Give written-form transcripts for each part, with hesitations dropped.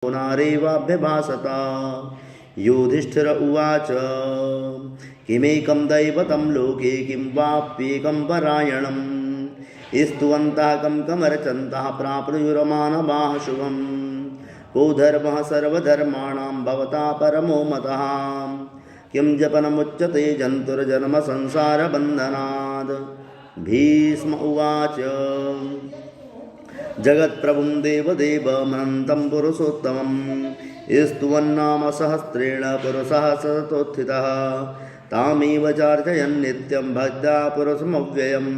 नारेवाभ्यभासत। युधिष्ठिर उवाच किमेकं दैवतं लोके किं वाप्येकं परायणम् स्तुवन्तः कं कमर्चन्तः प्राप्नुयुर्मानवाः शुभम्। को धर्मः सर्वधर्माणां भवता परमो मतः किं जपनमुच्यते जन्तुर्जन्म संसारबन्धनात्। भीष्म उवाच जगत्प्रभुं देवदेवमनन्तं पुरुषोत्तमं स्तुवन्नाम सहस्रेण पुरुषः सततोत्थितः तामेव चार्चयन् नित्यं भक्त्या पुरुषमव्ययम्।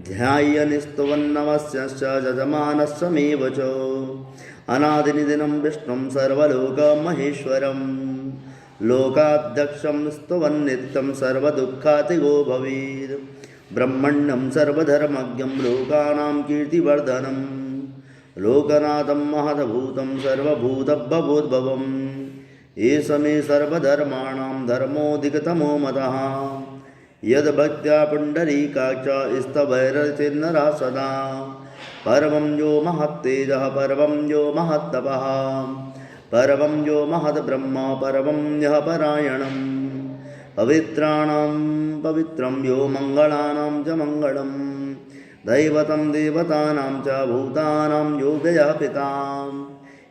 ध्यायन्स्तुवन्नमस्यश्च यजमानस्यमेव च अनादिनिदिनं विष्णुं सर्वलोकमहेश्वरं लोकाध्यक्षं स्तुवन्नित्यं सर्वदुःखातिगो भवेत्। ब्रह्मण्यं सर्वधर्मज्ञं लोकानां कीर्तिवर्धनं लोकनाथं महद्भूतं सर्वभूतभवोद्भवम्। एष मे सर्वधर्माणां धर्मोऽधिकतमो मतः यद्भक्त्या पुण्डरीकाक्ष स्तवैरचिन्नरा सदा। परमं यो महत्तेजः परमं यो महत्तपः परमं यो महद्ब्रह्म परमं यः परायणम्। पवित्राणां पवित्रं यो मङ्गलानां च मङ्गलं दैवतं देवतानां च भूतानां यो व्ययः पिता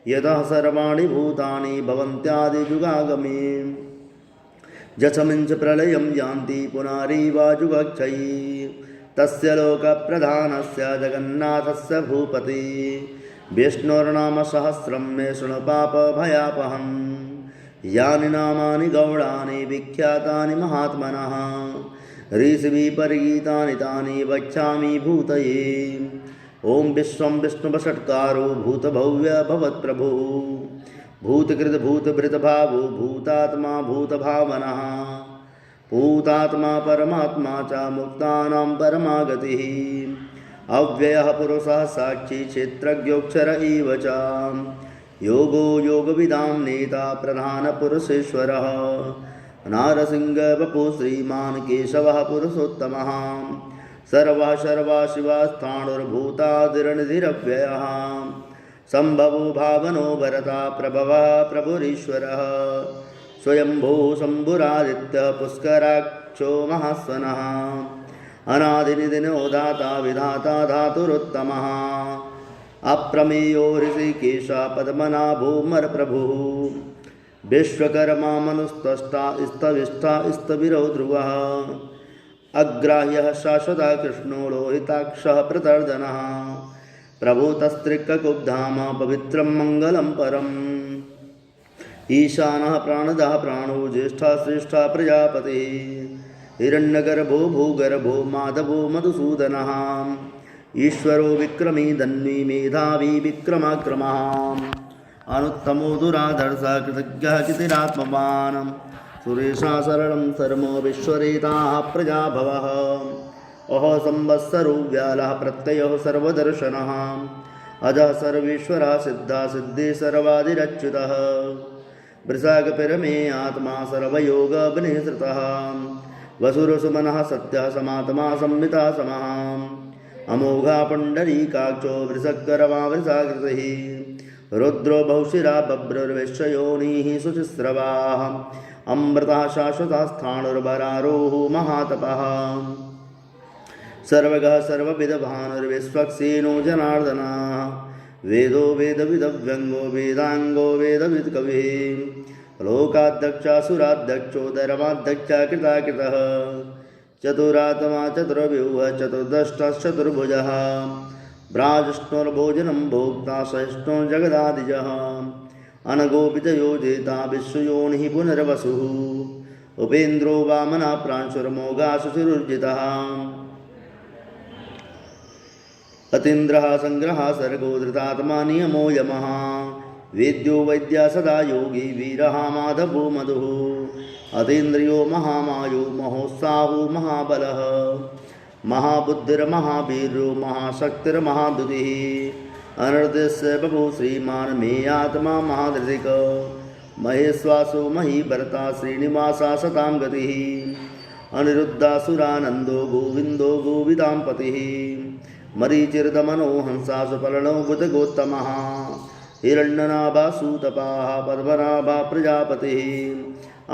यतः सर्वाणि भूतानि भवन्त्यादिजुगागमे। यस्मिन् च प्रलयं यान्ति पुनरेवाजुगच्छति तस्य लोकप्रधानस्य जगन्नाथस्य भूपति। विष्णोर्नाम सहस्रं मे शृणु पापभयापहम् यानि नामानि गौणानि विख्यातानि महात्मनः ऋषिभिः परिगीतानि तानि वक्ष्यामि भूतये। ॐ विश्वं विष्णुवषट्कारो भूतभव्य भवत्प्रभुः भूतकृत भूतभृतभावो भूतात्मा भूतभावनः भूतात्मा परमात्मा च मुक्तानां परमागतिः। अव्ययः पुरुषः साक्षी क्षेत्रज्ञोऽक्षर एव च योगो योगविदां नेता प्रधानपुरुषेश्वरः नारसिंहवपुः श्रीमान् केशवः पुरुषोत्तमः सर्वः सर्वा शिवास्थाणुर्भूतादिर्निधिरव्ययः सम्भवो भावनो भरता प्रभवः प्रभुरीश्वरः स्वयंभो शम्भुरादित्यः पुष्कराक्षो महास्वनः अनादिनिधिनो दाता विधाता धातुरुत्तमः अप्रमेयो ऋषिकेशः पद्मनाभोऽमरप्रभुः विश्वकर्मा मनुस्त्वष्टा स्तविष्ठा स्तविरो ध्रुवः अग्राह्यः शाश्वतः कृष्णो लोहिताक्षः प्रतर्दनः प्रभुतस्त्रिक्कुब्धाम पवित्रं मङ्गलं परम्। ईशानः प्राणदः प्राणो ज्येष्ठः श्रेष्ठः प्रजापतिः हिरण्यगर्भो भूगर्भो माधवो मधुसूदनः ईश्वरो विक्रमी धन्वी मेधावी विक्रमाक्रमः अनुत्तमो दुराधर्षः कृतज्ञः कृतिरात्मवान् सुरेशः सरलं सर्वो विश्वरेताः प्रजाभवः अहो संवत्सरो व्यालः प्रत्ययो सर्वदर्शनः अजः सर्वेश्वरः सिद्धः सिद्धे सर्वादिरच्युतः वृषाकपिरमे आत्मा सर्वयोगविनिसृतः वसुरसुमनः सत्यः समात्मा संहिता समः अमोघा पुण्डरीकाक्षो वृषकर्मा वृषाकृतिः रुद्रो बहुशिरा बभ्रुर्विश्वयोनिः शुचिस्रवाः अमृतः शाश्वतः स्थाणुर्वरारोः महातपः सर्वगः सर्वविदभानुर्विश्वक्सेनो जनार्दनः वेदो वेदविदव्यङ्गो वेदाङ्गो वेदवित्कविः लोकाध्यक्षासुराध्यक्षो धर्माध्यक्षः कृताकृतः चतुरात्मा चतुर्व्यूहः चतुर्दष्टश्चतुर्भुजः ब्राजिष्णुर्भोजनं भोक्ता सहिष्णुः जगदादिजः अनगोपितयोजेता विश्वयोनिः पुनर्वसुः उपेन्द्रो वामनः प्रांशुर्मोघाशुचिरुर्जितः अतीन्द्रः संग्रहः सर्गो धृतात्मा नियमो यमः वेद्यो वैद्या सदा योगी वीरः माधवो मधुः अतीन्द्रियो महामायो महोत्साहो महाबलः महाबुद्धिर्महावीरो महाशक्तिर्महादुतिः अनर्दस्य बभो श्रीमान् मे आत्मा महाधृतिक महेश्वासो महीभर्ता श्रीनिवासा सतां गतिः अनिरुद्धासुरानन्दो गोविन्दो गोविदां पतिः मरीचिर्दमनो हंसासु पलनो बुधगोत्तमः हिरण्यनाभासूतपाः पद्मनाभा प्रजापतिः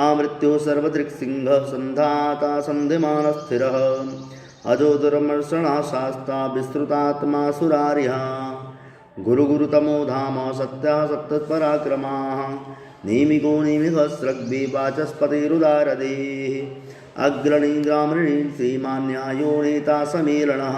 आमृत्यो सर्वदृक्सिंहः सन्धाता सन्धिमानस्थिरः अजो दुर्मर्षणः शास्ता विस्तृतात्मा सुरारिः गुरुतमो धाम सत्यः सप्तपराक्रमाः नेमिको नेमिहस्रग्भि वाचस्पतिरुदारदेः अग्रणी ग्रामणी श्रीमान्यायो नेता समेलनः।